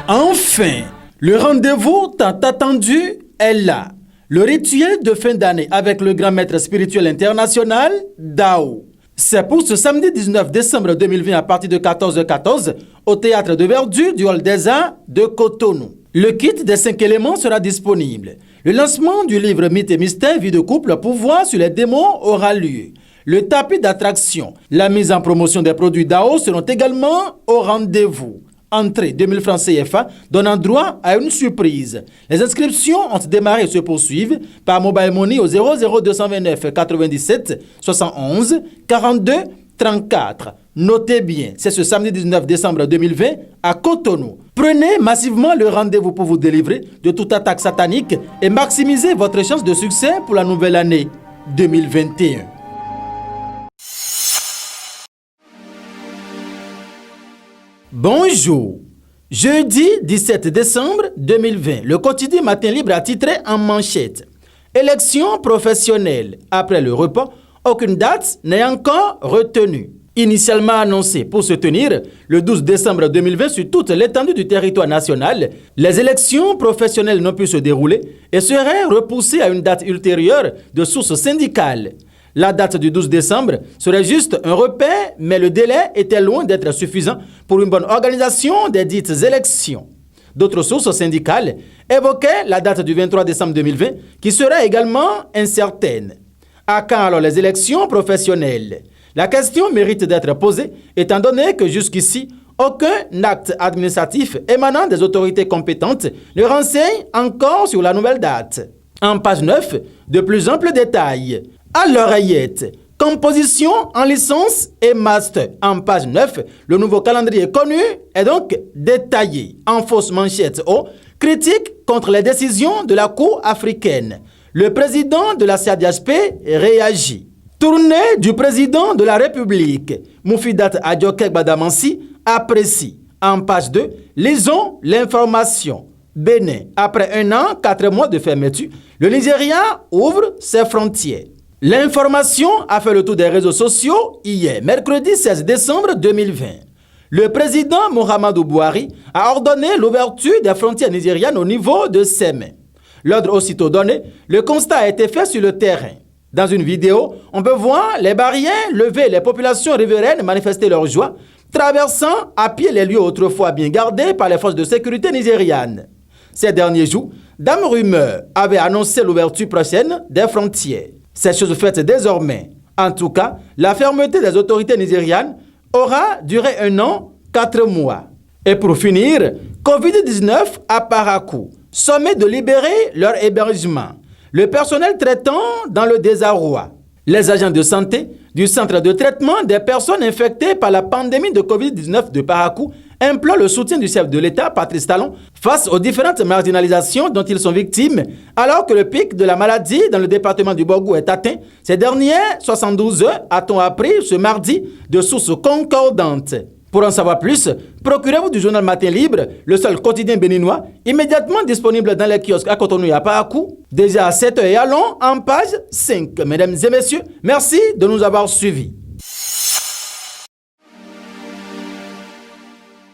Enfin, le rendez-vous tant attendu est là. Le rituel de fin d'année avec le grand maître spirituel international, Dao. C'est pour ce samedi 19 décembre 2020 à partir de 14h14 au Théâtre de Verdure du Hall des Arts de Cotonou. Le kit des 5 éléments sera disponible. Le lancement du livre Mythes et Mystères, vie de couple, pouvoir sur les démons aura lieu. Le tapis d'attraction, la mise en promotion des produits Dao seront également au rendez-vous. Entrée 2000 francs CFA, donnant droit à une surprise. Les inscriptions ont démarré et se poursuivent par Mobile Money au 00229 97 71 42 34. Notez bien, c'est ce samedi 19 décembre 2020 à Cotonou. Prenez massivement le rendez-vous pour vous délivrer de toute attaque satanique et maximisez votre chance de succès pour la nouvelle année 2021. Bonjour. Jeudi 17 décembre 2020, le quotidien Matin Libre a titré en manchette « Élection professionnelle. Après le repas, aucune date n'est encore retenue ». Initialement annoncé pour se tenir le 12 décembre 2020 sur toute l'étendue du territoire national, les élections professionnelles n'ont pu se dérouler et seraient repoussées à une date ultérieure de sources syndicales. La date du 12 décembre serait juste un repère, mais le délai était loin d'être suffisant pour une bonne organisation des dites élections. D'autres sources syndicales évoquaient la date du 23 décembre 2020 qui serait également incertaine. À quand alors les élections professionnelles? La question mérite d'être posée étant donné que jusqu'ici, aucun acte administratif émanant des autorités compétentes ne renseigne encore sur la nouvelle date. En page 9, de plus amples détails. À l'oreillette, composition en licence et master. En page 9, le nouveau calendrier connu est donc détaillé. En fausse manchette haut, critique contre les décisions de la Cour africaine. Le président de la CADHP réagit. Tournée du président de la République. Moufidat Adjokek Badamansi apprécie. En page 2, lisons l'information. Bénin, après 1 an, 4 mois de fermeture, le Nigeria ouvre ses frontières. L'information a fait le tour des réseaux sociaux hier, mercredi 16 décembre 2020. Le président Muhammadu Buhari a ordonné l'ouverture des frontières nigérianes au niveau de Sémé. L'ordre aussitôt donné, le constat a été fait sur le terrain. Dans une vidéo, on peut voir les barrières levées et les populations riveraines manifester leur joie, traversant à pied les lieux autrefois bien gardés par les forces de sécurité nigérianes. Ces derniers jours, Dame Rumeur avait annoncé l'ouverture prochaine des frontières. Cette chose faite désormais. En tout cas, la fermeté des autorités nigérianes aura duré 1 an, 4 mois. Et pour finir, Covid-19 à Parakou. Sommet de libérer leur hébergement. Le personnel traitant dans le désarroi. Les agents de santé du centre de traitement des personnes infectées par la pandémie de Covid-19 de Parakou implorent le soutien du chef de l'État, Patrice Talon, face aux différentes marginalisations dont ils sont victimes, alors que le pic de la maladie dans le département du Borgou est atteint. Ces dernières 72 heures, a-t-on appris ce mardi, de sources concordantes. Pour en savoir plus, procurez-vous du journal Matin Libre, le seul quotidien béninois, immédiatement disponible dans les kiosques à Cotonou et à Parakou, déjà à 7h et allons en page 5. Mesdames et messieurs, merci de nous avoir suivis.